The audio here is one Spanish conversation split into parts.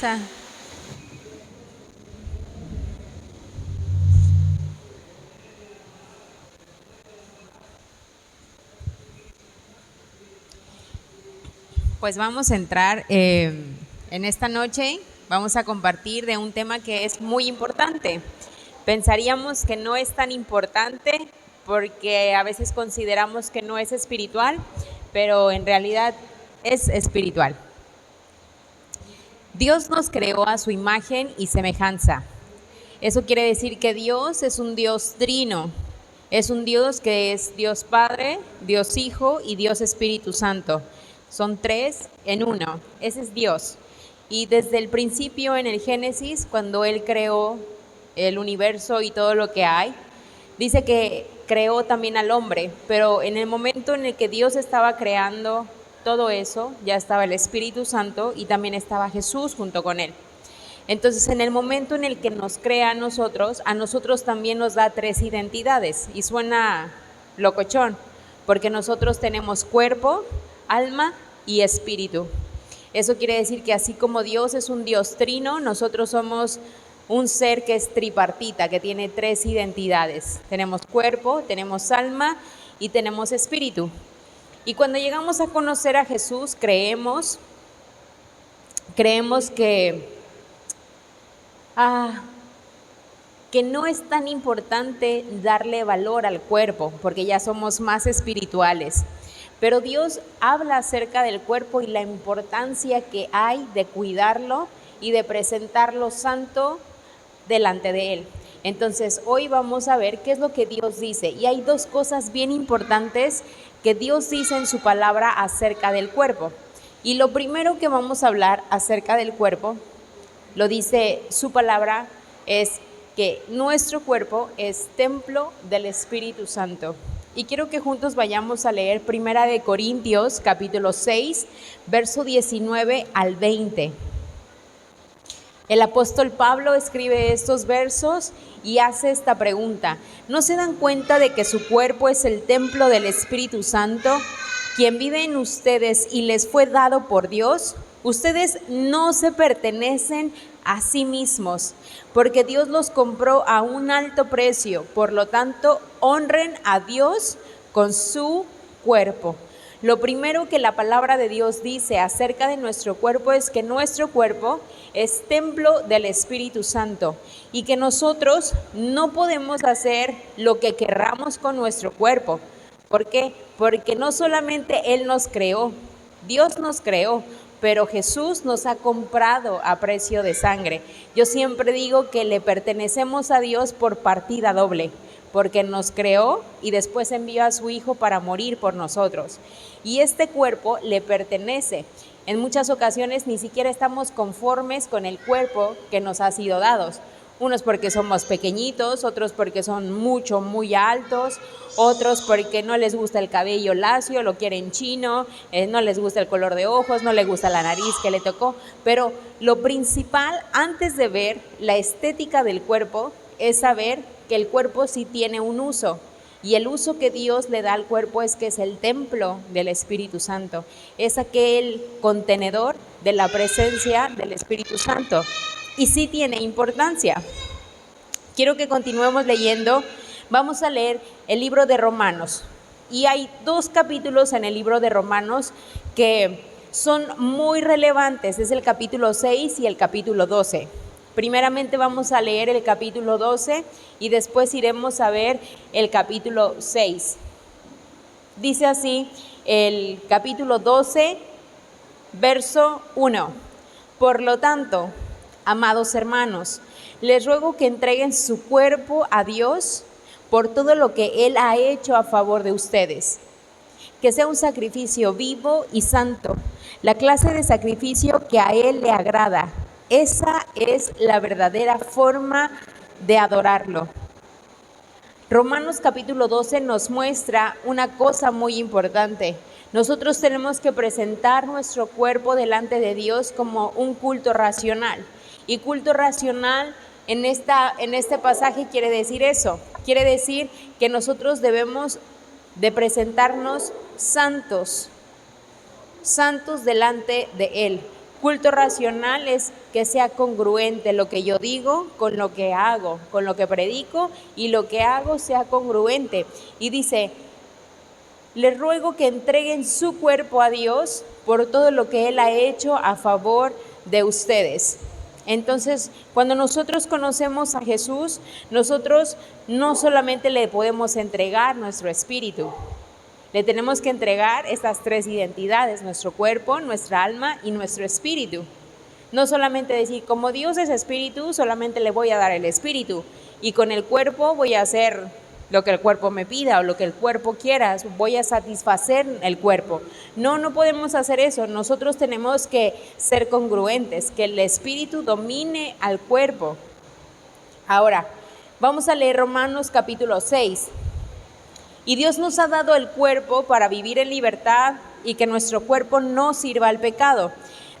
Vanessa. Pues vamos a entrar en esta noche, vamos a compartir de un tema que es muy importante. Pensaríamos que no es tan importante porque a veces consideramos que no es espiritual, pero en realidad es espiritual. Dios nos creó a su imagen y semejanza. Eso quiere decir que Dios es un Dios trino. Es un Dios que es Dios Padre, Dios Hijo y Dios Espíritu Santo. Son tres en uno. Ese es Dios. Y desde el principio en el Génesis, cuando Él creó el universo y todo lo que hay, dice que creó también al hombre, pero en el momento en el que Dios estaba creando todo eso, ya estaba el Espíritu Santo y también estaba Jesús junto con Él. Entonces, en el momento en el que nos crea a nosotros también nos da tres identidades. Y suena locochón, porque nosotros tenemos cuerpo, alma y espíritu. Eso quiere decir que así como Dios es un Dios trino, nosotros somos un ser que es tripartita, que tiene tres identidades. Tenemos cuerpo, tenemos alma y tenemos espíritu. Y cuando llegamos a conocer a Jesús, creemos que no es tan importante darle valor al cuerpo, porque ya somos más espirituales. Pero Dios habla acerca del cuerpo y la importancia que hay de cuidarlo y de presentarlo santo delante de Él. Entonces, hoy vamos a ver qué es lo que Dios dice. Y hay dos cosas bien importantes que Dios dice en su palabra acerca del cuerpo. Y lo primero que vamos a hablar acerca del cuerpo, lo dice su palabra, es que nuestro cuerpo es templo del Espíritu Santo. Y quiero que juntos vayamos a leer 1 Corintios capítulo 6, verso 19 al 20. El apóstol Pablo escribe estos versos y hace esta pregunta: ¿no se dan cuenta de que su cuerpo es el templo del Espíritu Santo, quien vive en ustedes y les fue dado por Dios? Ustedes no se pertenecen a sí mismos, porque Dios los compró a un alto precio. Por lo tanto, honren a Dios con su cuerpo. Lo primero que la palabra de Dios dice acerca de nuestro cuerpo es que nuestro cuerpo es templo del Espíritu Santo y que nosotros no podemos hacer lo que querramos con nuestro cuerpo. ¿Por qué? Porque no solamente Él nos creó, Dios nos creó, pero Jesús nos ha comprado a precio de sangre. Yo siempre digo que le pertenecemos a Dios por partida doble, porque nos creó y después envió a su Hijo para morir por nosotros. Y este cuerpo le pertenece. En muchas ocasiones ni siquiera estamos conformes con el cuerpo que nos ha sido dado. Unos porque somos pequeñitos, otros porque son muy altos, otros porque no les gusta el cabello lacio, lo quieren chino, no les gusta el color de ojos, no les gusta la nariz que le tocó. Pero lo principal, antes de ver la estética del cuerpo, es saber que el cuerpo sí tiene un uso. Y el uso que Dios le da al cuerpo es que es el templo del Espíritu Santo. Es aquel contenedor de la presencia del Espíritu Santo. Y sí tiene importancia. Quiero que continuemos leyendo. Vamos a leer el libro de Romanos. Y hay dos capítulos en el libro de Romanos que son muy relevantes. Es el capítulo 6 y el capítulo 12. Primeramente vamos a leer el capítulo 12 y después iremos a ver el capítulo 6. Dice así el capítulo 12, verso 1. Por lo tanto, amados hermanos, les ruego que entreguen su cuerpo a Dios por todo lo que Él ha hecho a favor de ustedes. Que sea un sacrificio vivo y santo, la clase de sacrificio que a Él le agrada. Esa es la verdadera forma de adorarlo. Romanos capítulo 12 nos muestra una cosa muy importante. Nosotros tenemos que presentar nuestro cuerpo delante de Dios como un culto racional. Y culto racional en este pasaje quiere decir eso. Quiere decir que nosotros debemos de presentarnos santos delante de Él. Culto racional es que sea congruente lo que yo digo con lo que hago, con lo que predico, y lo que hago sea congruente. Y dice, les ruego que entreguen su cuerpo a Dios por todo lo que Él ha hecho a favor de ustedes. Entonces, cuando nosotros conocemos a Jesús, nosotros no solamente le podemos entregar nuestro espíritu, le tenemos que entregar estas tres identidades: nuestro cuerpo, nuestra alma y nuestro espíritu. No solamente decir, como Dios es espíritu, solamente le voy a dar el espíritu, y con el cuerpo voy a hacer lo que el cuerpo me pida o lo que el cuerpo quiera, voy a satisfacer el cuerpo. No, no podemos hacer eso. Nosotros tenemos que ser congruentes, que el espíritu domine al cuerpo. Ahora, vamos a leer Romanos capítulo 6. Y Dios nos ha dado el cuerpo para vivir en libertad y que nuestro cuerpo no sirva al pecado.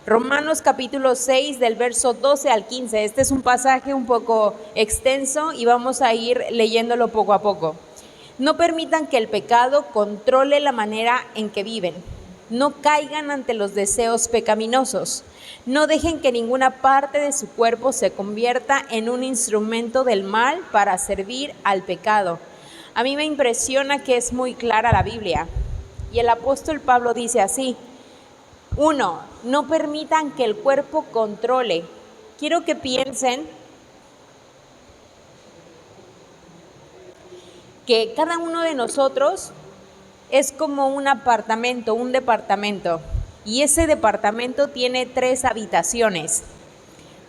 Romanos capítulo 6 del verso 12 al 15. Este es un pasaje un poco extenso y vamos a ir leyéndolo poco a poco. No permitan que el pecado controle la manera en que viven. No caigan ante los deseos pecaminosos. No dejen que ninguna parte de su cuerpo se convierta en un instrumento del mal para servir al pecado. A mí me impresiona que es muy clara la Biblia. Y el apóstol Pablo dice así: 1. No permitan que el cuerpo controle. Quiero que piensen que cada uno de nosotros es como un apartamento, un departamento. Y ese departamento tiene 3 habitaciones.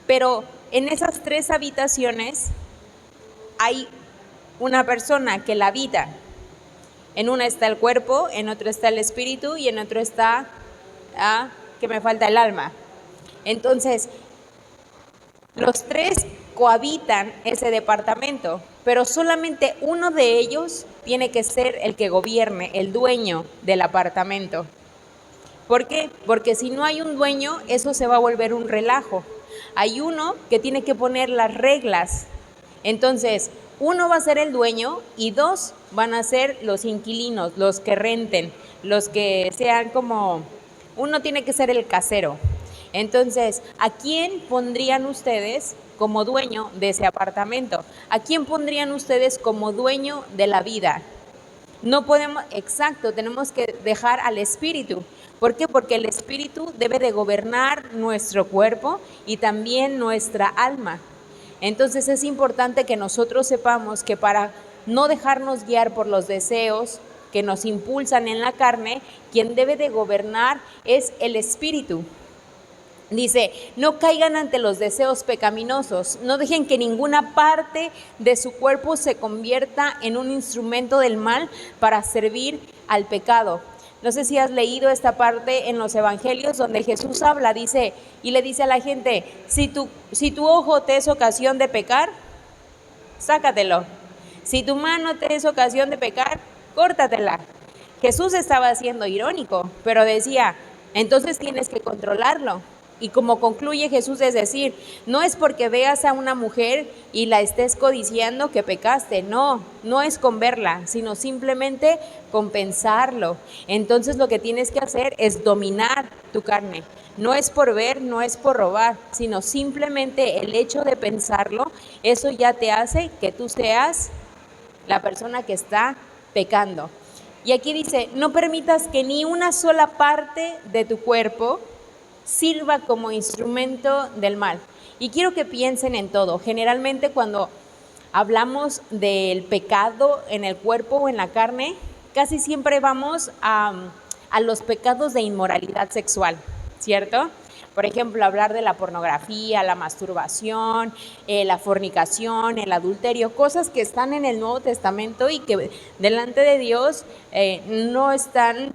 Pero en esas 3 habitaciones hay una persona que la habita. En una está el cuerpo, en otro está el espíritu y en otro está, que me falta, el alma. Entonces, los 3 cohabitan ese departamento, pero solamente uno de ellos tiene que ser el que gobierne, el dueño del apartamento. ¿Por qué? Porque si no hay un dueño, eso se va a volver un relajo. Hay uno que tiene que poner las reglas. Entonces, uno va a ser el dueño y 2 van a ser los inquilinos, los que renten, los que sean como... Uno tiene que ser el casero. Entonces, ¿a quién pondrían ustedes como dueño de ese apartamento? ¿A quién pondrían ustedes como dueño de la vida? No podemos, exacto, tenemos que dejar al espíritu. ¿Por qué? Porque el espíritu debe de gobernar nuestro cuerpo y también nuestra alma. Entonces es importante que nosotros sepamos que para no dejarnos guiar por los deseos que nos impulsan en la carne, quien debe de gobernar es el espíritu. Dice, no caigan ante los deseos pecaminosos, no dejen que ninguna parte de su cuerpo se convierta en un instrumento del mal para servir al pecado. No sé si has leído esta parte en los evangelios donde Jesús habla, dice, y le dice a la gente, si tu ojo te es ocasión de pecar, sácatelo. Si tu mano te es ocasión de pecar, córtatela. Jesús estaba siendo irónico, pero decía, entonces tienes que controlarlo. Y como concluye Jesús es decir, no es porque veas a una mujer y la estés codiciando que pecaste, no es con verla, sino simplemente con pensarlo. Entonces lo que tienes que hacer es dominar tu carne. No es por ver, no es por robar, sino simplemente el hecho de pensarlo, eso ya te hace que tú seas la persona que está pecando. Y aquí dice, no permitas que ni una sola parte de tu cuerpo sirva como instrumento del mal. Y quiero que piensen en todo. Generalmente cuando hablamos del pecado en el cuerpo o en la carne, casi siempre vamos a los pecados de inmoralidad sexual, ¿cierto? Por ejemplo, hablar de la pornografía, la masturbación, la fornicación, el adulterio, cosas que están en el Nuevo Testamento y que delante de Dios no están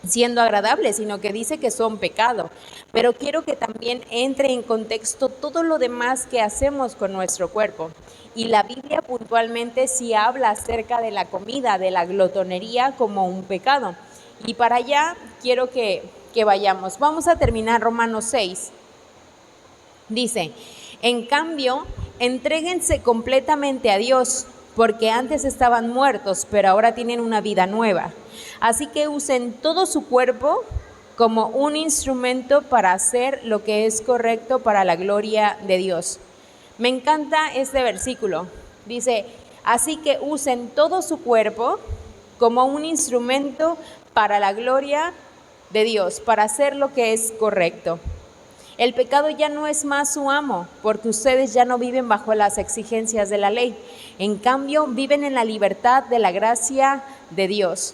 siendo agradables, sino que dice que son pecado. Pero quiero que también entre en contexto todo lo demás que hacemos con nuestro cuerpo. Y la Biblia puntualmente sí habla acerca de la comida, de la glotonería como un pecado. Y para allá quiero que vayamos. Vamos a terminar Romanos 6. Dice, en cambio, entréguense completamente a Dios, porque antes estaban muertos, pero ahora tienen una vida nueva. Así que usen todo su cuerpo como un instrumento para hacer lo que es correcto para la gloria de Dios. Me encanta este versículo. Dice, así que usen todo su cuerpo como un instrumento para la gloria de Dios, para hacer lo que es correcto. El pecado ya no es más su amo, porque ustedes ya no viven bajo las exigencias de la ley. En cambio, viven en la libertad de la gracia de Dios.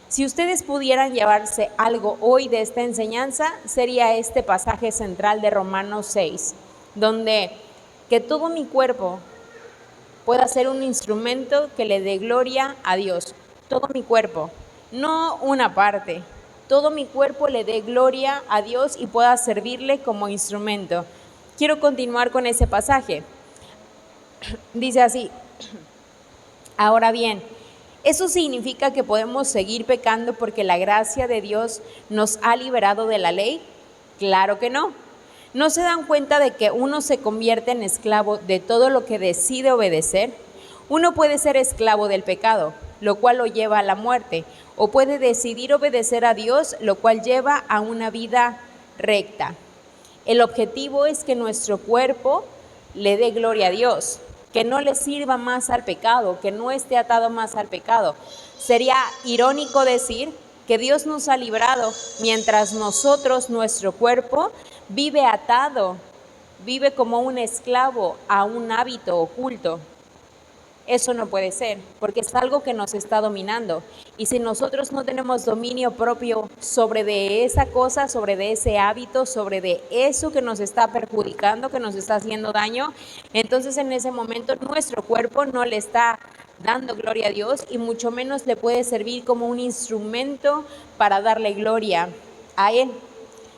Si ustedes pudieran llevarse algo hoy de esta enseñanza, sería este pasaje central de Romanos 6, donde que todo mi cuerpo pueda ser un instrumento que le dé gloria a Dios. Todo mi cuerpo, no una parte. Todo mi cuerpo le dé gloria a Dios y pueda servirle como instrumento. Quiero continuar con ese pasaje. Dice así, ahora bien, ¿eso significa que podemos seguir pecando porque la gracia de Dios nos ha liberado de la ley? Claro que no. ¿No se dan cuenta de que uno se convierte en esclavo de todo lo que decide obedecer? Uno puede ser esclavo del pecado, lo cual lo lleva a la muerte, o puede decidir obedecer a Dios, lo cual lleva a una vida recta. El objetivo es que nuestro cuerpo le dé gloria a Dios, que no le sirva más al pecado, que no esté atado más al pecado. Sería irónico decir que Dios nos ha librado mientras nosotros, nuestro cuerpo, vive atado, vive como un esclavo a un hábito oculto. Eso no puede ser, porque es algo que nos está dominando. Y si nosotros no tenemos dominio propio sobre de esa cosa, sobre de ese hábito, sobre de eso que nos está perjudicando, que nos está haciendo daño, entonces en ese momento nuestro cuerpo no le está dando gloria a Dios y mucho menos le puede servir como un instrumento para darle gloria a Él.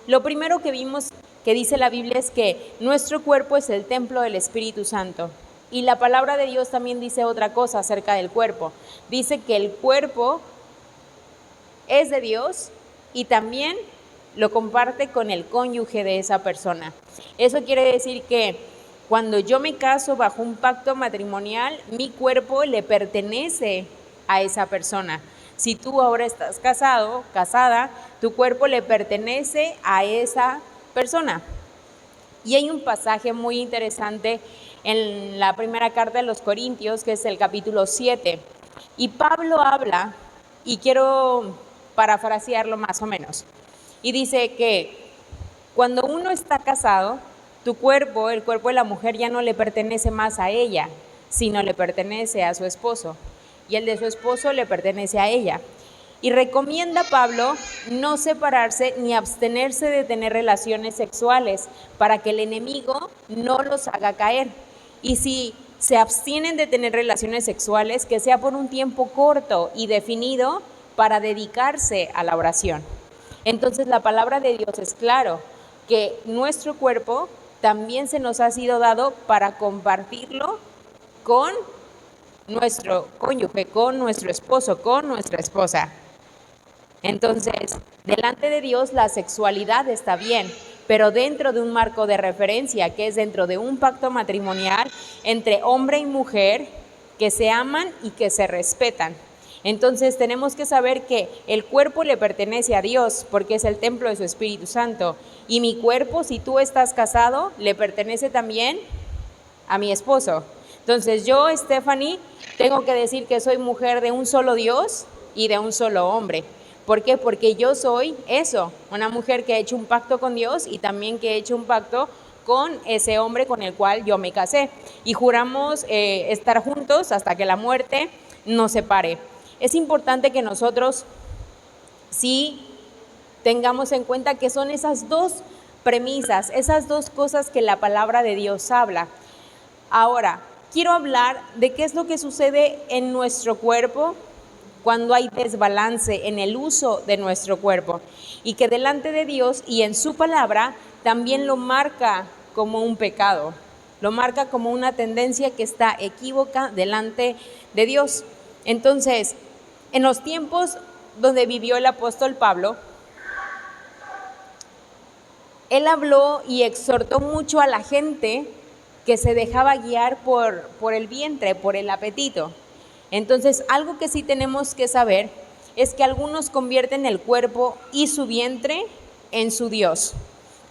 Lo primero que vimos que dice la Biblia es que nuestro cuerpo es el templo del Espíritu Santo. Y la palabra de Dios también dice otra cosa acerca del cuerpo. Dice que el cuerpo es de Dios y también lo comparte con el cónyuge de esa persona. Eso quiere decir que cuando yo me caso bajo un pacto matrimonial, mi cuerpo le pertenece a esa persona. Si tú ahora estás casado, casada, tu cuerpo le pertenece a esa persona. Y hay un pasaje muy interesante en la primera carta de los Corintios, que es el capítulo 7. Y Pablo habla, y quiero parafrasearlo más o menos, y dice que cuando uno está casado, tu cuerpo, el cuerpo de la mujer ya no le pertenece más a ella, sino le pertenece a su esposo, y el de su esposo le pertenece a ella. Y recomienda Pablo no separarse ni abstenerse de tener relaciones sexuales para que el enemigo no los haga caer. Y si se abstienen de tener relaciones sexuales, que sea por un tiempo corto y definido para dedicarse a la oración. Entonces la palabra de Dios es claro, que nuestro cuerpo también se nos ha sido dado para compartirlo con nuestro cónyuge, con nuestro esposo, con nuestra esposa. Entonces, delante de Dios la sexualidad está bien, pero dentro de un marco de referencia, que es dentro de un pacto matrimonial entre hombre y mujer que se aman y que se respetan. Entonces tenemos que saber que el cuerpo le pertenece a Dios porque es el templo de su Espíritu Santo. Y mi cuerpo, si tú estás casado, le pertenece también a mi esposo. Entonces yo, Stephanie, tengo que decir que soy mujer de un solo Dios y de un solo hombre. ¿Por qué? Porque yo soy eso, una mujer que ha hecho un pacto con Dios y también que he hecho un pacto con ese hombre con el cual yo me casé. Y juramos estar juntos hasta que la muerte nos separe. Es importante que nosotros sí tengamos en cuenta que son esas dos premisas, esas dos cosas que la palabra de Dios habla. Ahora, quiero hablar de qué es lo que sucede en nuestro cuerpo cuando hay desbalance en el uso de nuestro cuerpo y que delante de Dios y en su palabra también lo marca como un pecado, lo marca como una tendencia que está equívoca delante de Dios. Entonces, en los tiempos donde vivió el apóstol Pablo, él habló y exhortó mucho a la gente que se dejaba guiar por el vientre, por el apetito. Entonces, algo que sí tenemos que saber es que algunos convierten el cuerpo y su vientre en su Dios.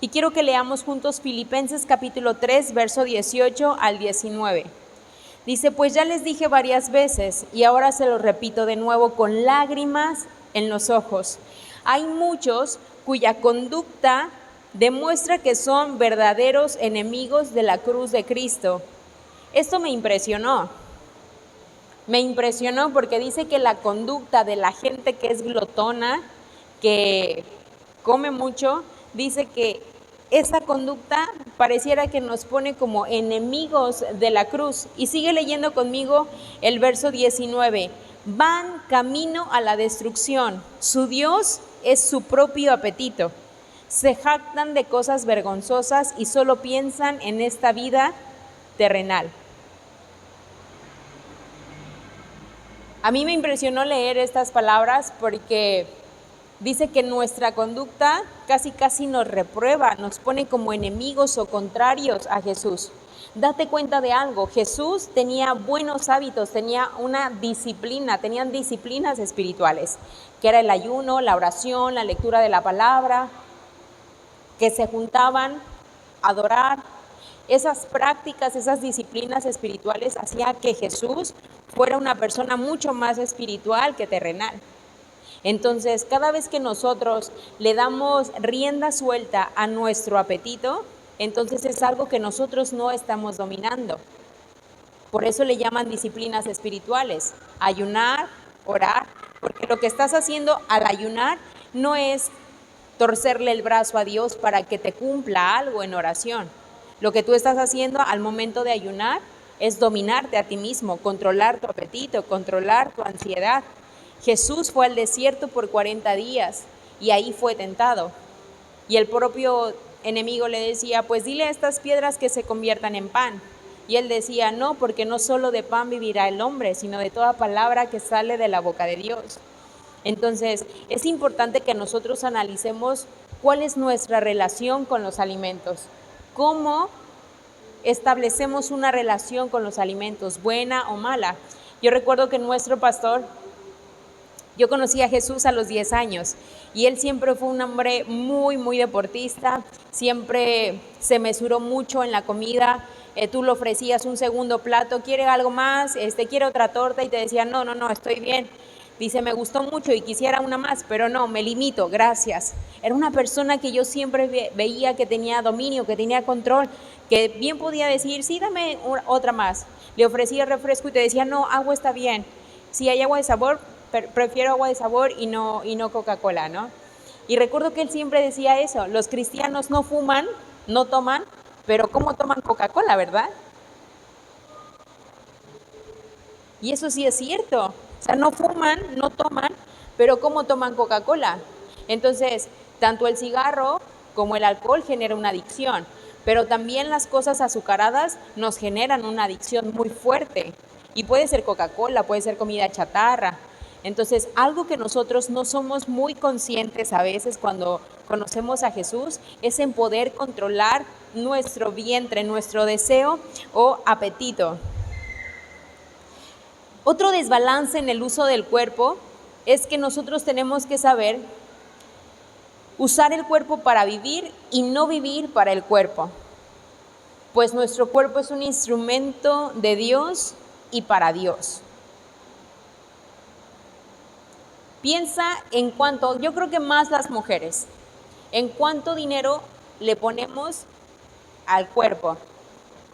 Y quiero que leamos juntos Filipenses capítulo 3, verso 18 al 19. Dice, pues ya les dije varias veces y ahora se lo repito de nuevo con lágrimas en los ojos. Hay muchos cuya conducta demuestra que son verdaderos enemigos de la cruz de Cristo. Esto me impresionó porque dice que la conducta de la gente que es glotona, que come mucho, dice que esa conducta pareciera que nos pone como enemigos de la cruz. Y sigue leyendo conmigo el verso 19. Van camino a la destrucción. Su Dios es su propio apetito. Se jactan de cosas vergonzosas y solo piensan en esta vida terrenal. A mí me impresionó leer estas palabras porque dice que nuestra conducta casi nos reprueba, nos pone como enemigos o contrarios a Jesús. Date cuenta de algo, Jesús tenía buenos hábitos, tenía una disciplina, tenían disciplinas espirituales, que era el ayuno, la oración, la lectura de la palabra, que se juntaban a adorar. Esas prácticas, esas disciplinas espirituales hacían que Jesús fuera una persona mucho más espiritual que terrenal. Entonces, cada vez que nosotros le damos rienda suelta a nuestro apetito, entonces es algo que nosotros no estamos dominando. Por eso le llaman disciplinas espirituales, ayunar, orar, porque lo que estás haciendo al ayunar no es torcerle el brazo a Dios para que te cumpla algo en oración. Lo que tú estás haciendo al momento de ayunar es dominarte a ti mismo, controlar tu apetito, controlar tu ansiedad. Jesús fue al desierto por 40 días y ahí fue tentado. Y el propio enemigo le decía, pues dile a estas piedras que se conviertan en pan. Y él decía, no, porque no solo de pan vivirá el hombre, sino de toda palabra que sale de la boca de Dios. Entonces, es importante que nosotros analicemos cuál es nuestra relación con los alimentos. ¿Cómo establecemos una relación con los alimentos, buena o mala? Yo recuerdo que nuestro pastor, yo conocí a Jesús a los 10 años y él siempre fue un hombre muy deportista, siempre se mesuró mucho en la comida. Tú le ofrecías un segundo plato, ¿quiere algo más? ¿Quiere otra torta? Y te decía, no, estoy bien. Dice, me gustó mucho y quisiera una más, pero no, me limito, gracias. Era una persona que yo siempre veía que tenía dominio, que tenía control, que bien podía decir, sí, dame otra más. Le ofrecía refresco y te decía, no, agua está bien. Si hay agua de sabor, prefiero agua de sabor y no Coca-Cola, ¿no? Y recuerdo que él siempre decía eso, los cristianos no fuman, no toman, pero ¿cómo toman Coca-Cola, verdad? Y eso sí es cierto. O sea, no fuman, no toman, pero ¿cómo toman Coca-Cola? Entonces, tanto el cigarro como el alcohol genera una adicción, pero también las cosas azucaradas nos generan una adicción muy fuerte. Y puede ser Coca-Cola, puede ser comida chatarra. Entonces, algo que nosotros no somos muy conscientes a veces cuando conocemos a Jesús es en poder controlar nuestro vientre, nuestro deseo o apetito. Otro desbalance en el uso del cuerpo es que nosotros tenemos que saber usar el cuerpo para vivir y no vivir para el cuerpo, pues nuestro cuerpo es un instrumento de Dios y para Dios. Piensa en cuánto, yo creo que más las mujeres, en cuánto dinero le ponemos al cuerpo.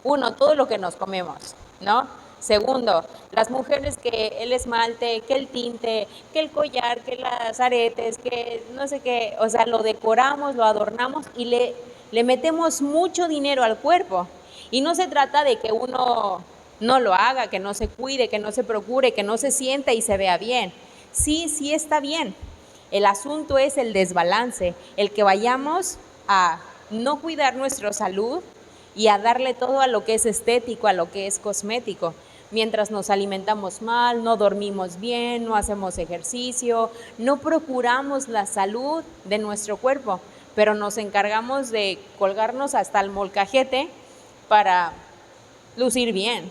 Uno, todo lo que nos comemos, ¿no? Segundo, las mujeres que el esmalte, que el tinte, que el collar, que las aretes, que no sé qué, o sea, lo decoramos, lo adornamos y le metemos mucho dinero al cuerpo. Y no se trata de que uno no lo haga, que no se cuide, que no se procure, que no se sienta y se vea bien. Sí está bien. El asunto es el desbalance, el que vayamos a no cuidar nuestra salud y a darle todo a lo que es estético, a lo que es cosmético, mientras nos alimentamos mal, no dormimos bien, no hacemos ejercicio, no procuramos la salud de nuestro cuerpo, pero nos encargamos de colgarnos hasta el molcajete para lucir bien.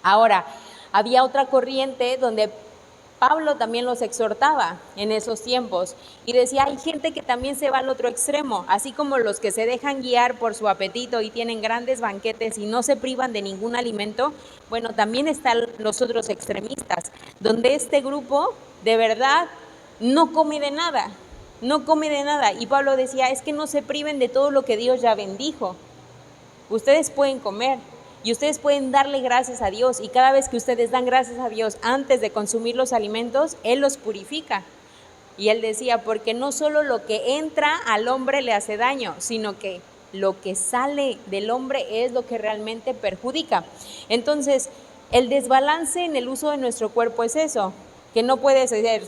Ahora, había otra corriente donde Pablo también los exhortaba en esos tiempos y decía, hay gente que también se va al otro extremo, así como los que se dejan guiar por su apetito y tienen grandes banquetes y no se privan de ningún alimento. Bueno, también están los otros extremistas, donde este grupo de verdad no come de nada, no come de nada. Y Pablo decía, es que no se priven de todo lo que Dios ya bendijo. Ustedes pueden comer y ustedes pueden darle gracias a Dios, y cada vez que ustedes dan gracias a Dios antes de consumir los alimentos, Él los purifica. Y él decía, porque no solo lo que entra al hombre le hace daño, sino que lo que sale del hombre es lo que realmente perjudica. Entonces, el desbalance en el uso de nuestro cuerpo es eso, que no puede ser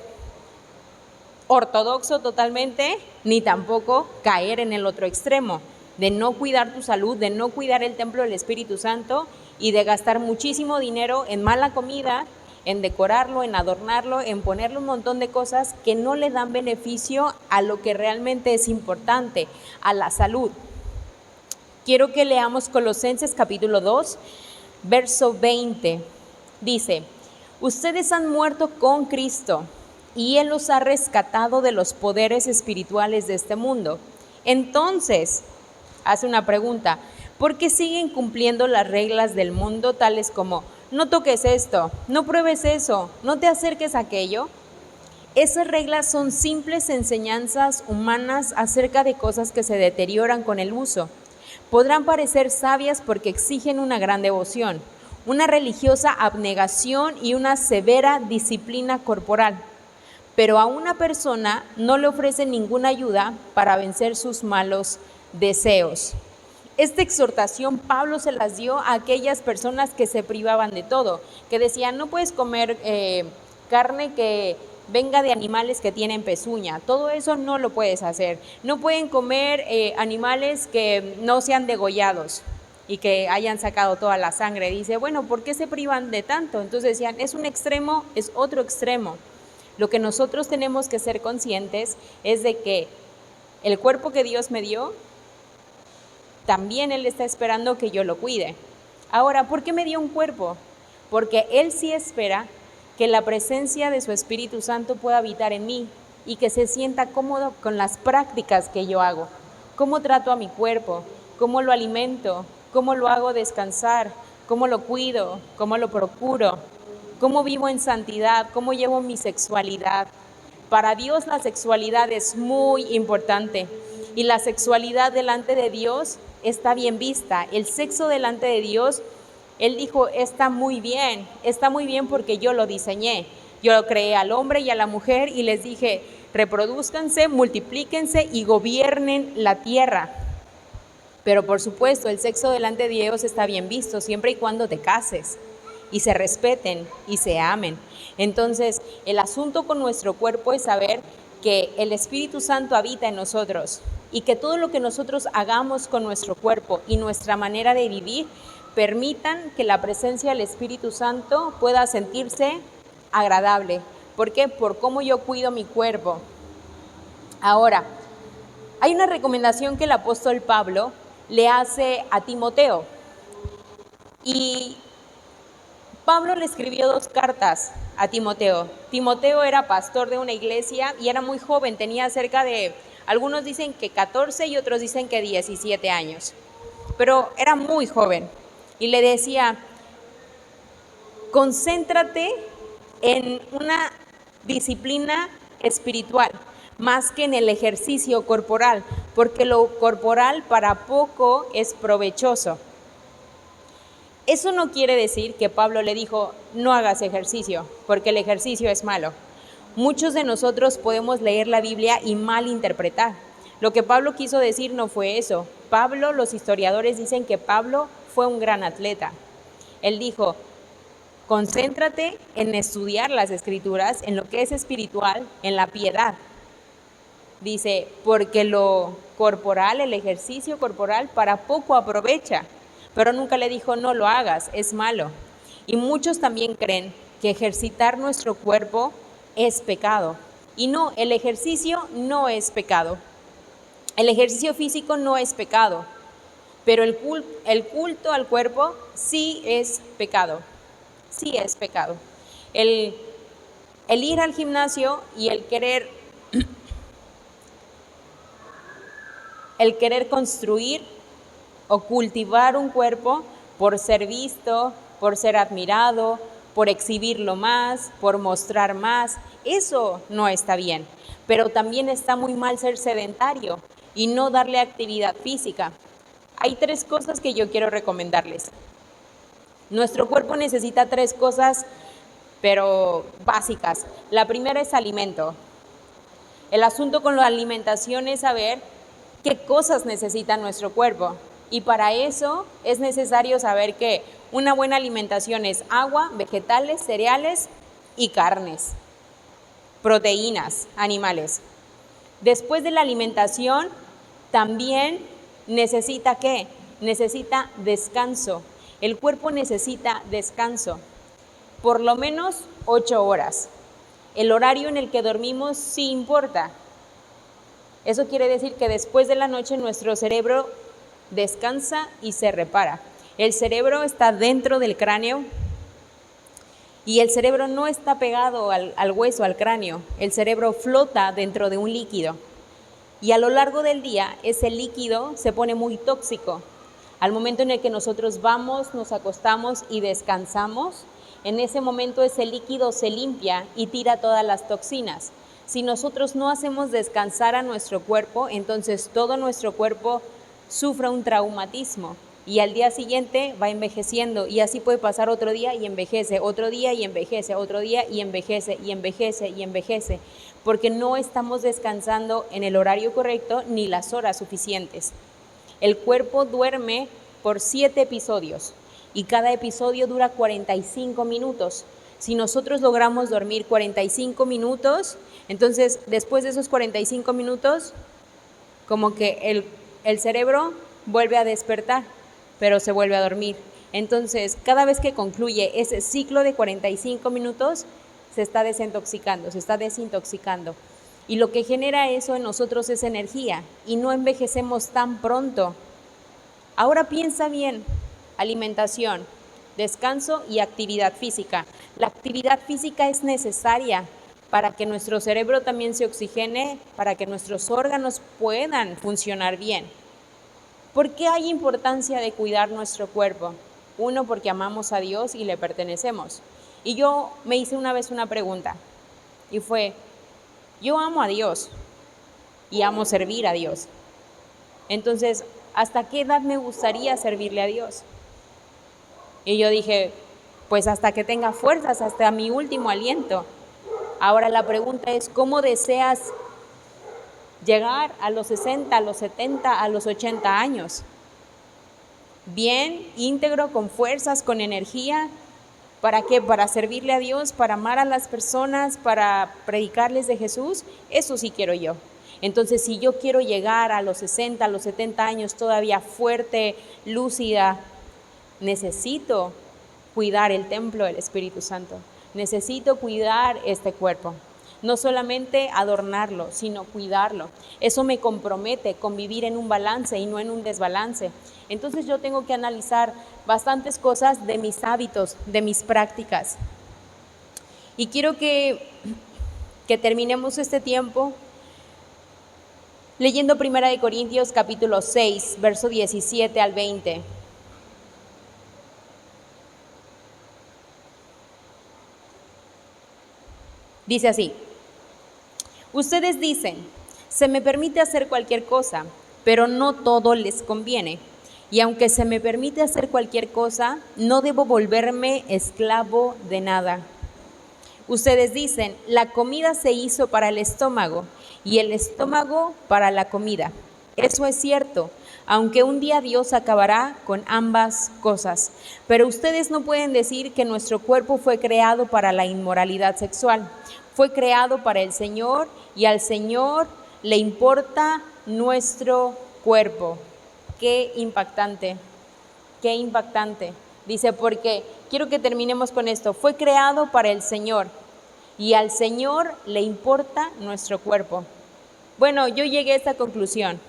ortodoxo totalmente, ni tampoco caer en el otro extremo, de no cuidar tu salud, de no cuidar el templo del Espíritu Santo y de gastar muchísimo dinero en mala comida, en decorarlo, en adornarlo, en ponerle un montón de cosas que no le dan beneficio a lo que realmente es importante, a la salud. Quiero que leamos Colosenses capítulo 2, verso 20. Dice, ustedes han muerto con Cristo y Él los ha rescatado de los poderes espirituales de este mundo. Entonces, hace una pregunta, ¿por qué siguen cumpliendo las reglas del mundo tales como no toques esto, no pruebes eso, no te acerques a aquello? Esas reglas son simples enseñanzas humanas acerca de cosas que se deterioran con el uso. Podrán parecer sabias porque exigen una gran devoción, una religiosa abnegación y una severa disciplina corporal, pero a una persona no le ofrecen ninguna ayuda para vencer sus malos deseos. Esta exhortación Pablo se las dio a aquellas personas que se privaban de todo, que decían, no puedes comer carne que venga de animales que tienen pezuña, todo eso no lo puedes hacer, no pueden comer animales que no sean degollados y que hayan sacado toda la sangre. Dice, bueno, ¿por qué se privan de tanto? Entonces decían, es un extremo, es otro extremo. Lo que nosotros tenemos que ser conscientes es de que el cuerpo que Dios me dio, también Él está esperando que yo lo cuide. Ahora, ¿por qué me dio un cuerpo? Porque Él sí espera que la presencia de su Espíritu Santo pueda habitar en mí y que se sienta cómodo con las prácticas que yo hago. ¿Cómo trato a mi cuerpo? ¿Cómo lo alimento? ¿Cómo lo hago descansar? ¿Cómo lo cuido? ¿Cómo lo procuro? ¿Cómo vivo en santidad? ¿Cómo llevo mi sexualidad? Para Dios la sexualidad es muy importante y la sexualidad delante de Dios está bien vista. El sexo delante de Dios, Él dijo, está muy bien porque yo lo diseñé. Yo creé al hombre y a la mujer y les dije, reproduzcanse, multiplíquense y gobiernen la tierra. Pero por supuesto, el sexo delante de Dios está bien visto siempre y cuando te cases y se respeten y se amen. Entonces, el asunto con nuestro cuerpo es saber que el Espíritu Santo habita en nosotros y que todo lo que nosotros hagamos con nuestro cuerpo y nuestra manera de vivir permitan que la presencia del Espíritu Santo pueda sentirse agradable. ¿Por qué? Por cómo yo cuido mi cuerpo. Ahora, hay una recomendación que el apóstol Pablo le hace a Timoteo. Y Pablo le escribió 2 cartas a Timoteo. Timoteo era pastor de una iglesia y era muy joven, tenía cerca de, algunos dicen que 14 y otros dicen que 17 años, pero era muy joven. Y le decía, concéntrate en una disciplina espiritual, más que en el ejercicio corporal, porque lo corporal para poco es provechoso. Eso no quiere decir que Pablo le dijo, no hagas ejercicio, porque el ejercicio es malo. Muchos de nosotros podemos leer la Biblia y malinterpretar. Lo que Pablo quiso decir no fue eso. Pablo, los historiadores dicen que Pablo fue un gran atleta. Él dijo, concéntrate en estudiar las Escrituras, en lo que es espiritual, en la piedad. Dice, porque lo corporal, el ejercicio corporal, para poco aprovecha. Pero nunca le dijo, no lo hagas, es malo. Y muchos también creen que ejercitar nuestro cuerpo es pecado. Y no, el ejercicio no es pecado. El ejercicio físico no es pecado. Pero el culto al cuerpo sí es pecado. Sí es pecado. El ir al gimnasio y el querer construir o cultivar un cuerpo por ser visto, por ser admirado, por exhibirlo más, por mostrar más, eso no está bien. Pero también está muy mal ser sedentario y no darle actividad física. Hay 3 cosas que yo quiero recomendarles. Nuestro cuerpo necesita 3 cosas, pero básicas. La primera es alimento. El asunto con la alimentación es saber qué cosas necesita nuestro cuerpo. Y para eso es necesario saber que una buena alimentación es agua, vegetales, cereales y carnes, proteínas animales. Después de la alimentación, también necesita ¿qué? Necesita descanso. El cuerpo necesita descanso, por lo menos 8 horas. El horario en el que dormimos sí importa. Eso quiere decir que después de la noche nuestro cerebro descansa y se repara. El cerebro está dentro del cráneo y el cerebro no está pegado al hueso, al cráneo. El cerebro flota dentro de un líquido y a lo largo del día ese líquido se pone muy tóxico. Al momento en el que nosotros vamos, nos acostamos y descansamos, en ese momento ese líquido se limpia y tira todas las toxinas. Si nosotros no hacemos descansar a nuestro cuerpo, entonces todo nuestro cuerpo sufre un traumatismo y al día siguiente va envejeciendo y así puede pasar otro día y envejece, otro día y envejece, otro día y envejece y envejece y envejece, porque no estamos descansando en el horario correcto ni las horas suficientes. El cuerpo duerme por 7 episodios y cada episodio dura 45 minutos. Si nosotros logramos dormir 45 minutos, entonces después de esos 45 minutos, como que el cerebro vuelve a despertar, pero se vuelve a dormir. Entonces, cada vez que concluye ese ciclo de 45 minutos, se está desintoxicando, se está desintoxicando. Y lo que genera eso en nosotros es energía y no envejecemos tan pronto. Ahora piensa bien, alimentación, descanso y actividad física. La actividad física es necesaria para que nuestro cerebro también se oxigene, para que nuestros órganos puedan funcionar bien. ¿Por qué hay importancia de cuidar nuestro cuerpo? 1, porque amamos a Dios y le pertenecemos. Y yo me hice una vez una pregunta y fue, yo amo a Dios y amo servir a Dios. Entonces, ¿hasta qué edad me gustaría servirle a Dios? Y yo dije, pues hasta que tenga fuerzas, hasta mi último aliento. Ahora la pregunta es, ¿cómo deseas llegar a los 60, a los 70, a los 80 años? Bien, íntegro, con fuerzas, con energía. ¿Para qué? Para servirle a Dios, para amar a las personas, para predicarles de Jesús. Eso sí quiero yo. Entonces, si yo quiero llegar a los 60, a los 70 años todavía fuerte, lúcida, necesito cuidar el templo del Espíritu Santo. Necesito cuidar este cuerpo. No solamente adornarlo, sino cuidarlo. Eso me compromete con vivir en un balance y no en un desbalance. Entonces yo tengo que analizar bastantes cosas de mis hábitos, de mis prácticas. Y quiero que terminemos este tiempo leyendo 1 Corintios capítulo 6, verso 17 al 20. Dice así, ustedes dicen, se me permite hacer cualquier cosa, pero no todo les conviene. Y aunque se me permite hacer cualquier cosa, no debo volverme esclavo de nada. Ustedes dicen, la comida se hizo para el estómago y el estómago para la comida. Eso es cierto, aunque un día Dios acabará con ambas cosas. Pero ustedes no pueden decir que nuestro cuerpo fue creado para la inmoralidad sexual. Fue creado para el Señor y al Señor le importa nuestro cuerpo. Qué impactante, qué impactante. Dice, porque quiero que terminemos con esto. Fue creado para el Señor y al Señor le importa nuestro cuerpo. Bueno, yo llegué a esta conclusión.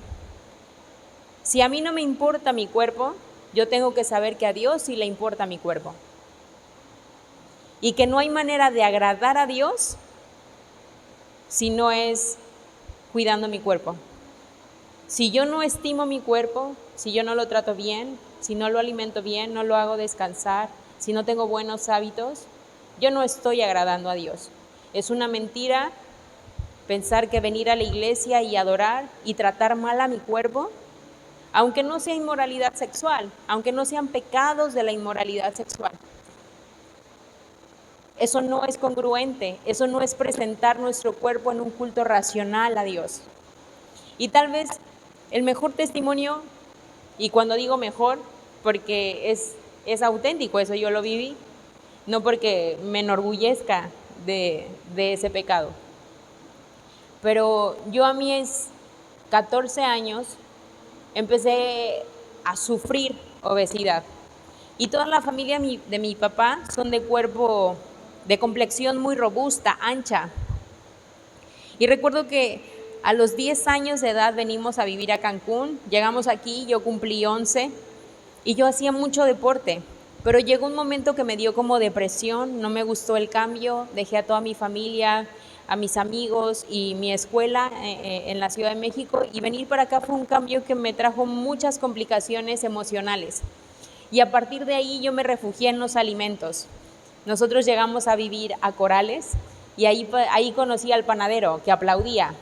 Si a mí no me importa mi cuerpo, yo tengo que saber que a Dios sí le importa mi cuerpo. Y que no hay manera de agradar a Dios si no es cuidando mi cuerpo. Si yo no estimo mi cuerpo, si yo no lo trato bien, si no lo alimento bien, no lo hago descansar, si no tengo buenos hábitos, yo no estoy agradando a Dios. Es una mentira pensar que venir a la iglesia y adorar y tratar mal a mi cuerpo, aunque no sea inmoralidad sexual, aunque no sean pecados de la inmoralidad sexual. Eso no es congruente, eso no es presentar nuestro cuerpo en un culto racional a Dios. Y tal vez el mejor testimonio, y cuando digo mejor, porque es auténtico, eso yo lo viví, no porque me enorgullezca de ese pecado. Pero yo a mis 14 años empecé a sufrir obesidad. Y toda la familia de mi papá son de cuerpo, de complexión muy robusta, ancha. Y recuerdo que a los 10 años de edad venimos a vivir a Cancún, llegamos aquí, yo cumplí 11 y yo hacía mucho deporte, pero llegó un momento que me dio como depresión, no me gustó el cambio, dejé a toda mi familia, a mis amigos y mi escuela en la Ciudad de México, y venir para acá fue un cambio que me trajo muchas complicaciones emocionales. Y a partir de ahí yo me refugié en los alimentos. Nosotros llegamos a vivir a Corales y ahí conocí al panadero que aplaudía.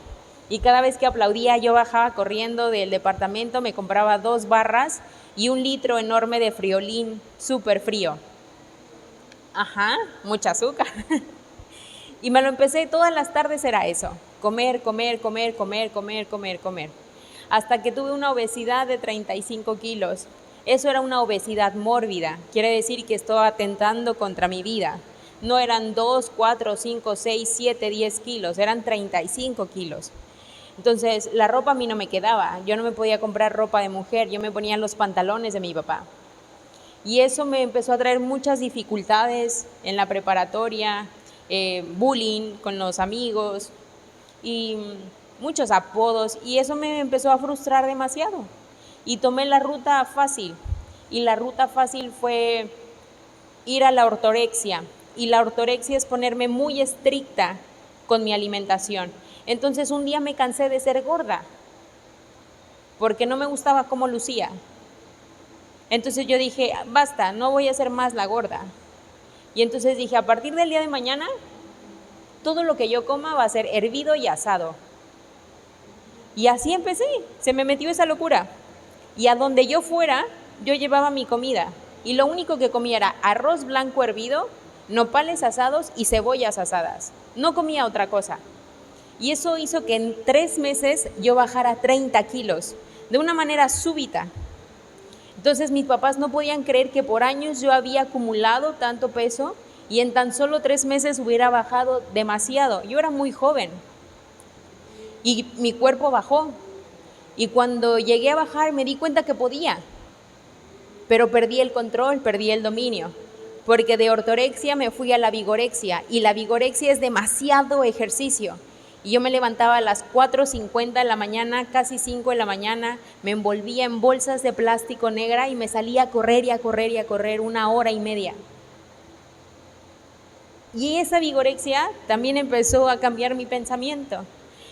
Y cada vez que aplaudía yo bajaba corriendo del departamento, me compraba 2 barras y 1 litro enorme de friolín, súper frío. Ajá, mucha azúcar. Y me lo empecé, todas las tardes era eso, comer, comer, comer, comer, comer, comer, comer. Hasta que tuve una obesidad de 35 kilos. Eso era una obesidad mórbida, quiere decir que estaba atentando contra mi vida. No eran 2, 4, 5, 6, 7, 10 kilos, eran 35 kilos. Entonces la ropa a mí no me quedaba, yo no me podía comprar ropa de mujer, yo me ponía los pantalones de mi papá. Y eso me empezó a traer muchas dificultades en la preparatoria, bullying con los amigos y muchos apodos, y eso me empezó a frustrar demasiado. Y tomé la ruta fácil, y la ruta fácil fue ir a la ortorexia, y la ortorexia es ponerme muy estricta con mi alimentación. Entonces un día me cansé de ser gorda, porque no me gustaba cómo lucía. Entonces yo dije, basta, no voy a ser más la gorda. Y entonces dije, a partir del día de mañana, todo lo que yo coma va a ser hervido y asado. Y así empecé, se me metió esa locura. Y a donde yo fuera, yo llevaba mi comida. Y lo único que comía era arroz blanco hervido, nopales asados y cebollas asadas. No comía otra cosa. Y eso hizo que en 3 meses yo bajara 30 kilos, de una manera súbita. Entonces mis papás no podían creer que por años yo había acumulado tanto peso y en tan solo 3 meses hubiera bajado demasiado. Yo era muy joven y mi cuerpo bajó. Y cuando llegué a bajar me di cuenta que podía, pero perdí el control, perdí el dominio, porque de ortorexia me fui a la vigorexia, y la vigorexia es demasiado ejercicio. Y yo me levantaba a las 4:50 de la mañana, casi 5 de la mañana, me envolvía en bolsas de plástico negra y me salía a correr y a correr y a correr 1 hora y media. Y esa vigorexia también empezó a cambiar mi pensamiento.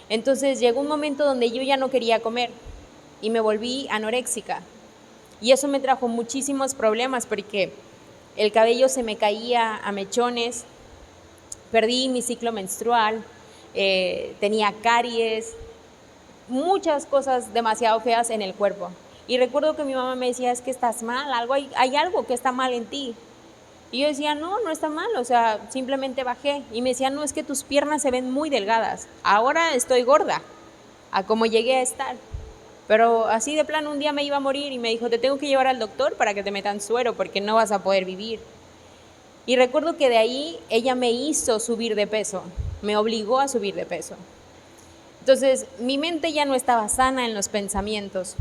Entonces llegó un momento donde yo ya no quería comer y me volví anoréxica. Y eso me trajo muchísimos problemas porque el cabello se me caía a mechones, perdí mi ciclo menstrual, tenía caries, muchas cosas demasiado feas en el cuerpo. Y recuerdo que mi mamá me decía, es que estás mal, hay algo que está mal en ti. Y yo decía, no está mal, o sea, simplemente bajé. Y me decía, no, es que tus piernas se ven muy delgadas. Ahora estoy gorda, a como llegué a estar. Pero así de plano un día me iba a morir y me dijo, te tengo que llevar al doctor para que te metan suero porque no vas a poder vivir. Y recuerdo que de ahí ella me hizo subir de peso, me obligó a subir de peso. Entonces mi mente ya no estaba sana en los pensamientos.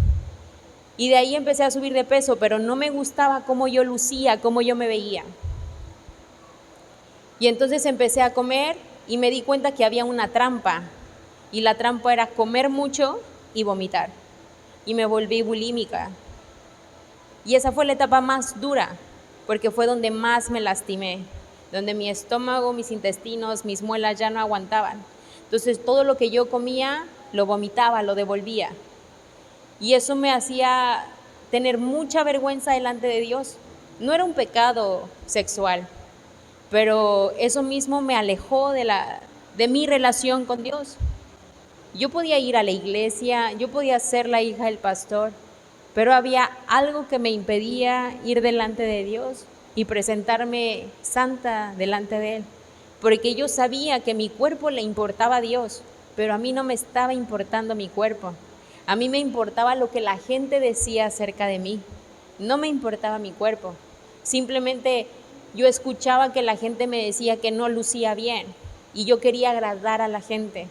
Y de ahí empecé a subir de peso, pero no me gustaba cómo yo lucía, cómo yo me veía. Y entonces empecé a comer y me di cuenta que había una trampa. Y la trampa era comer mucho y vomitar. Y me volví bulímica. Y esa fue la etapa más dura, porque fue donde más me lastimé, donde mi estómago, mis intestinos, mis muelas ya no aguantaban. Entonces todo lo que yo comía lo vomitaba, lo devolvía. Y eso me hacía tener mucha vergüenza delante de Dios. No era un pecado sexual, pero eso mismo me alejó de mi relación con Dios. Yo podía ir a la iglesia, yo podía ser la hija del pastor, pero había algo que me impedía ir delante de Dios y presentarme santa delante de Él, porque yo sabía que mi cuerpo le importaba a Dios, pero a mí no me estaba importando mi cuerpo. A mí me importaba lo que la gente decía acerca de mí, no me importaba mi cuerpo. Simplemente yo escuchaba que la gente me decía que no lucía bien y yo quería agradar a la gente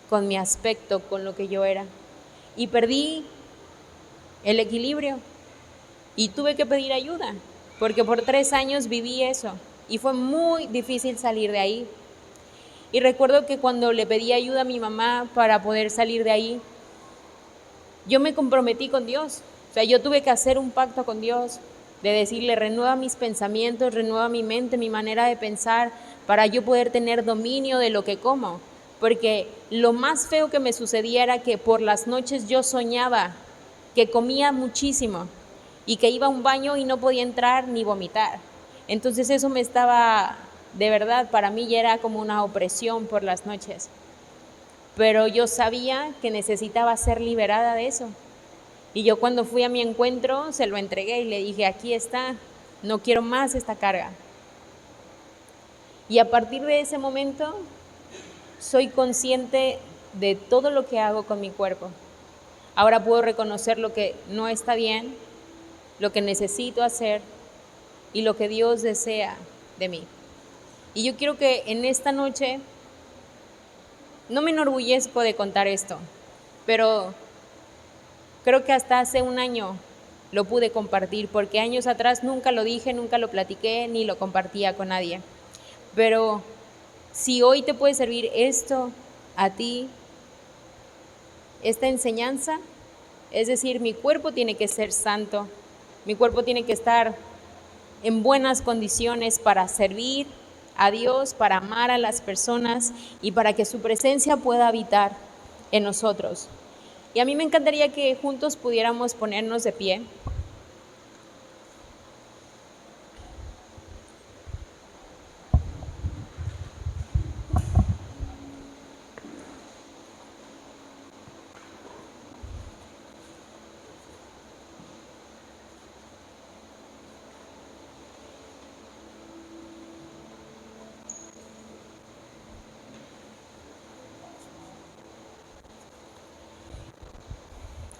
con mi aspecto, con lo que yo era. Y perdí el equilibrio y tuve que pedir ayuda, porque por 3 años viví eso y fue muy difícil salir de ahí. Y recuerdo que cuando le pedí ayuda a mi mamá para poder salir de ahí, yo me comprometí con Dios. O sea, yo tuve que hacer un pacto con Dios, de decirle: renueva mis pensamientos, renueva mi mente, mi manera de pensar, para yo poder tener dominio de lo que como. Porque lo más feo que me sucedía era que por las noches yo soñaba que comía muchísimo y que iba a un baño y no podía entrar ni vomitar. Entonces eso me estaba, de verdad, para mí ya era como una opresión por las noches. Pero yo sabía que necesitaba ser liberada de eso. Y yo cuando fui a mi encuentro se lo entregué y le dije: aquí está, no quiero más esta carga. Y a partir de ese momento soy consciente de todo lo que hago con mi cuerpo. Ahora puedo reconocer lo que no está bien, lo que necesito hacer y lo que Dios desea de mí. Y yo quiero que en esta noche, no me enorgullezco de contar esto, pero creo que hasta hace un año lo pude compartir, porque años atrás nunca lo dije, nunca lo platiqué, ni lo compartía con nadie. Pero si hoy te puede servir esto a ti, esta enseñanza, es decir, mi cuerpo tiene que ser santo, mi cuerpo tiene que estar en buenas condiciones para servir a Dios, para amar a las personas y para que su presencia pueda habitar en nosotros. Y a mí me encantaría que juntos pudiéramos ponernos de pie.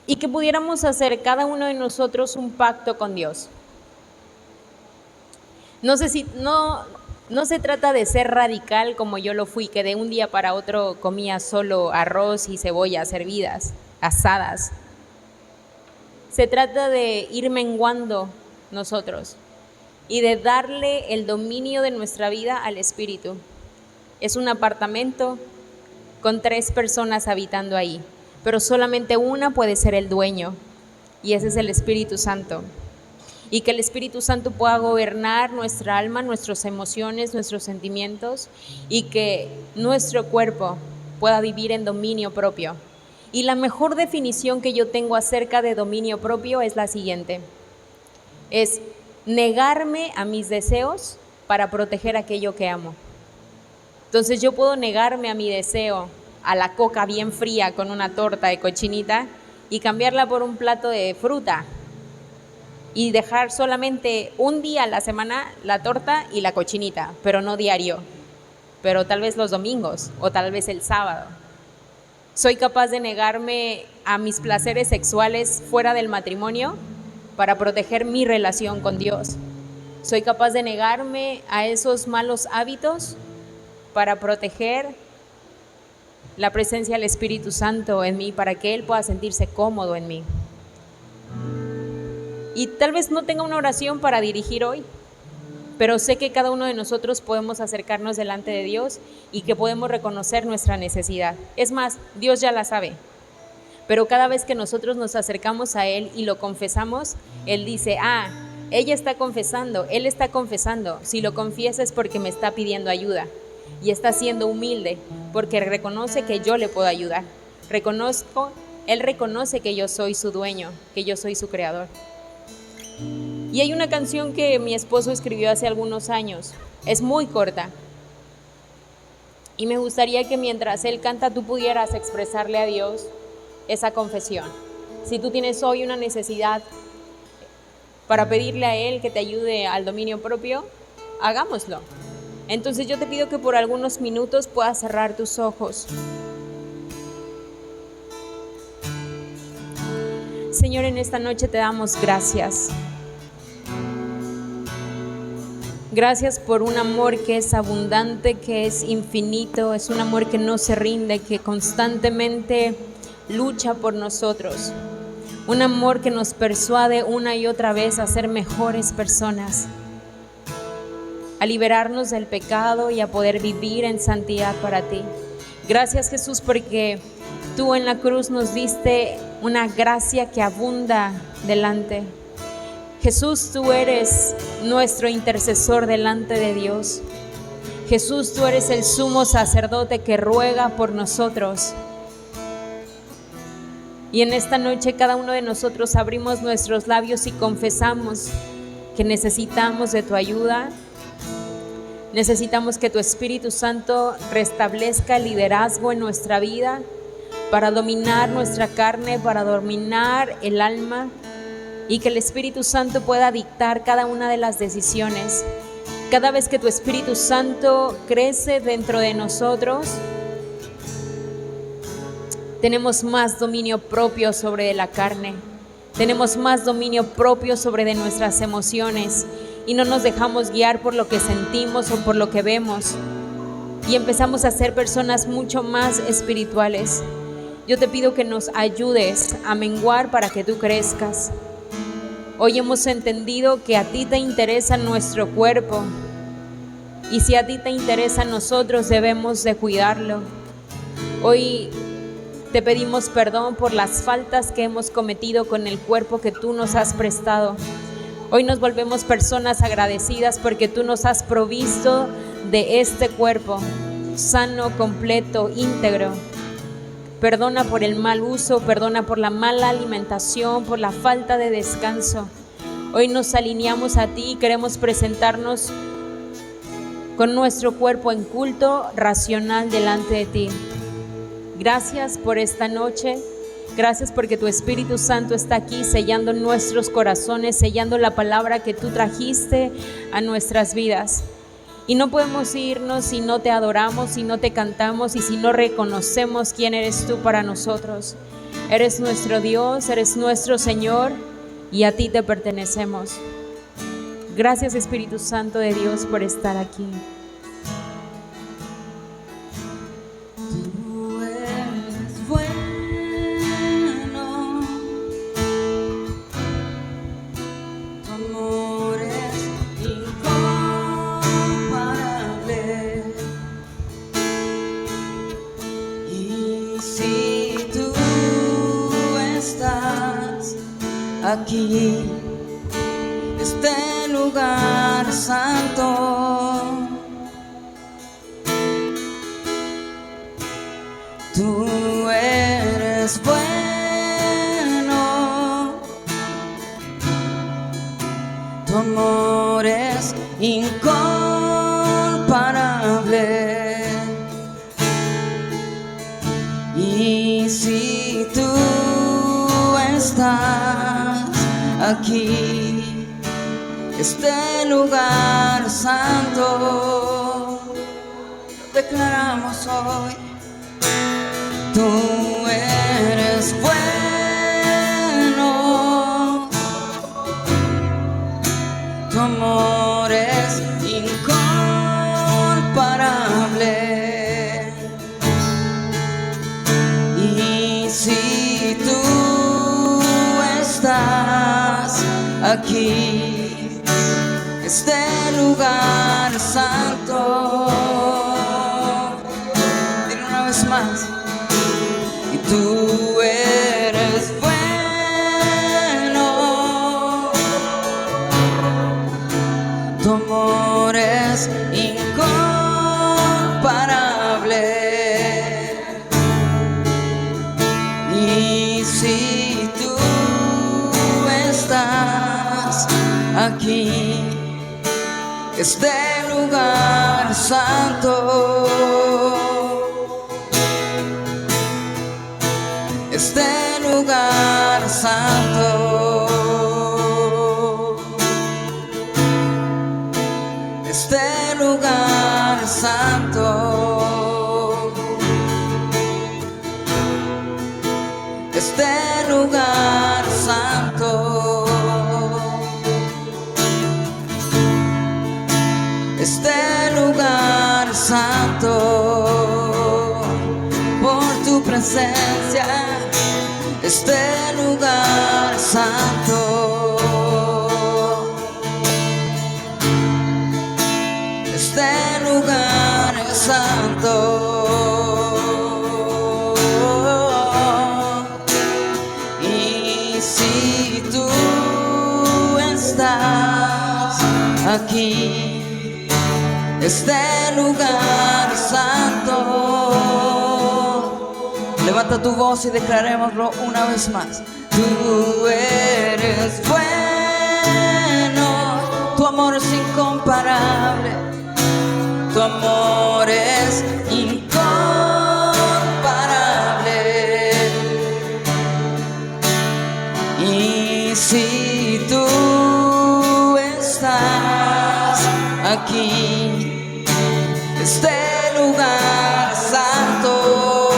Y que pudiéramos hacer cada uno de nosotros un pacto con Dios. No se trata de ser radical como yo lo fui, que de un día para otro comía solo arroz y cebollas hervidas, asadas. Se trata de ir menguando nosotros y de darle el dominio de nuestra vida al Espíritu. Es un apartamento con 3 personas habitando ahí, pero solamente una puede ser el dueño, y ese es el Espíritu Santo. Y que el Espíritu Santo pueda gobernar nuestra alma, nuestras emociones, nuestros sentimientos, y que nuestro cuerpo pueda vivir en dominio propio. Y la mejor definición que yo tengo acerca de dominio propio es la siguiente: es negarme a mis deseos para proteger aquello que amo. Entonces yo puedo negarme a mi deseo a la coca bien fría con una torta de cochinita y cambiarla por un plato de fruta y dejar solamente un día a la semana la torta y la cochinita, pero no diario, pero tal vez los domingos o tal vez el sábado. Soy capaz de negarme a mis placeres sexuales fuera del matrimonio para proteger mi relación con Dios. Soy capaz de negarme a esos malos hábitos para proteger la presencia del Espíritu Santo en mí, para que Él pueda sentirse cómodo en mí. Y tal vez no tenga una oración para dirigir hoy, pero sé que cada uno de nosotros podemos acercarnos delante de Dios y que podemos reconocer nuestra necesidad. Es más, Dios ya la sabe, pero cada vez que nosotros nos acercamos a Él y lo confesamos, Él dice: ella está confesando, Él está confesando, si lo confiesa es porque me está pidiendo ayuda. y está siendo humilde porque reconoce que yo le puedo ayudar. Él reconoce que yo soy su dueño, que yo soy su creador. Y hay una canción que mi esposo escribió hace algunos años, es muy corta, y me gustaría que mientras él canta tú pudieras expresarle a Dios esa confesión. Si tú tienes hoy una necesidad para pedirle a Él que te ayude al dominio propio, hagámoslo. Entonces yo te pido que por algunos minutos puedas cerrar tus ojos. Señor, en esta noche te damos gracias. Gracias por un amor que es abundante, que es infinito, es un amor que no se rinde, que constantemente lucha por nosotros. Un amor que nos persuade una y otra vez a ser mejores personas, a liberarnos del pecado y a poder vivir en santidad para ti. Gracias, Jesús, porque tú en la cruz nos diste una gracia que abunda delante. Jesús, tú eres nuestro intercesor delante de Dios. Jesús, tú eres el sumo sacerdote que ruega por nosotros. Y en esta noche cada uno de nosotros abrimos nuestros labios y confesamos que necesitamos de tu ayuda. Necesitamos que tu Espíritu Santo restablezca el liderazgo en nuestra vida para dominar nuestra carne, para dominar el alma, y que el Espíritu Santo pueda dictar cada una de las decisiones. Cada vez que tu Espíritu Santo crece dentro de nosotros, tenemos más dominio propio sobre la carne, tenemos más dominio propio sobre de nuestras emociones y no nos dejamos guiar por lo que sentimos o por lo que vemos, y empezamos a ser personas mucho más espirituales. Yo te pido que nos ayudes a menguar para que tú crezcas. Hoy hemos entendido que a ti te interesa nuestro cuerpo, y si a ti te interesa, nosotros debemos de cuidarlo. Hoy te pedimos perdón por las faltas que hemos cometido con el cuerpo que tú nos has prestado. Hoy nos volvemos personas agradecidas porque tú nos has provisto de este cuerpo sano, completo, íntegro. Perdona por el mal uso, perdona por la mala alimentación, por la falta de descanso. Hoy nos alineamos a ti y queremos presentarnos con nuestro cuerpo en culto racional delante de ti. Gracias por esta noche. Gracias porque tu Espíritu Santo está aquí sellando nuestros corazones, sellando la palabra que tú trajiste a nuestras vidas. Y no podemos irnos si no te adoramos, si no te cantamos y si no reconocemos quién eres tú para nosotros. Eres nuestro Dios, eres nuestro Señor, y a ti te pertenecemos. Gracias, Espíritu Santo de Dios, por estar aquí. Tú eres bueno, tu amor es incomparable, y si tú estás aquí, este lugar santo, tú eres bueno, tu amor es incomparable, y si tú estás aquí, este lugar santo, lo declaramos hoy. Tú eres bueno, tu amor es incomparable, y si tú estás aquí, este lugar santo, dile una vez más. Y tú eres bueno, tu amor es incomparable, aquí, este lugar santo, este lugar santo, este lugar santo, este lugar santo, este lugar santo, por tu presencia, este lugar santo, este lugar santo. Y si tú estás aquí, este lugar santo, levanta tu voz y declarémoslo una vez más. Tú eres bueno, tu amor es incomparable, tu amor es incomparable. Y si tú estás aquí, este lugar santo,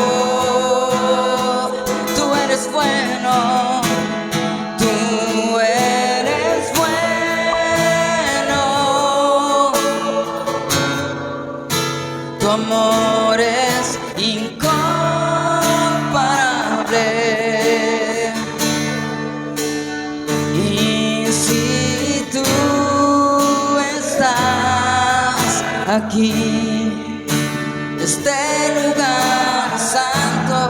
tú eres bueno, tú eres bueno, tu amor es incomparable. Y si tú estás aquí, este lugar santo,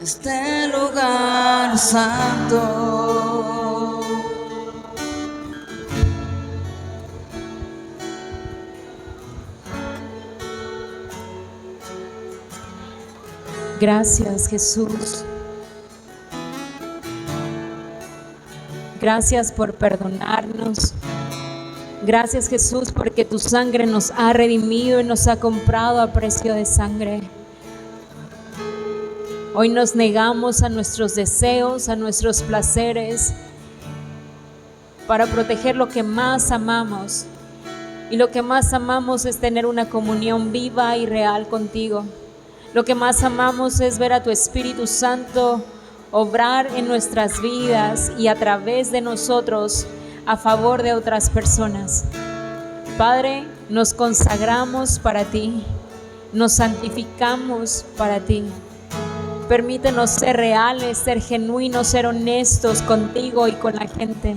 este lugar santo. Gracias, Jesús. Gracias por perdonarnos. Gracias, Jesús, porque tu sangre nos ha redimido y nos ha comprado a precio de sangre. Hoy nos negamos a nuestros deseos, a nuestros placeres, para proteger lo que más amamos. Y lo que más amamos es tener una comunión viva y real contigo. Lo que más amamos es ver a tu Espíritu Santo obrar en nuestras vidas y a través de nosotros a favor de otras personas. Padre, nos consagramos para ti, nos santificamos para ti. Permítenos ser reales, ser genuinos, ser honestos contigo y con la gente.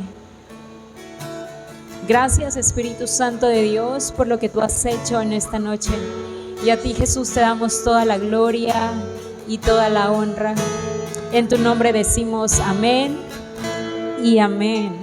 Gracias, Espíritu Santo de Dios, por lo que tú has hecho en esta noche. Y a ti, Jesús, te damos toda la gloria y toda la honra. En tu nombre decimos amén y amén.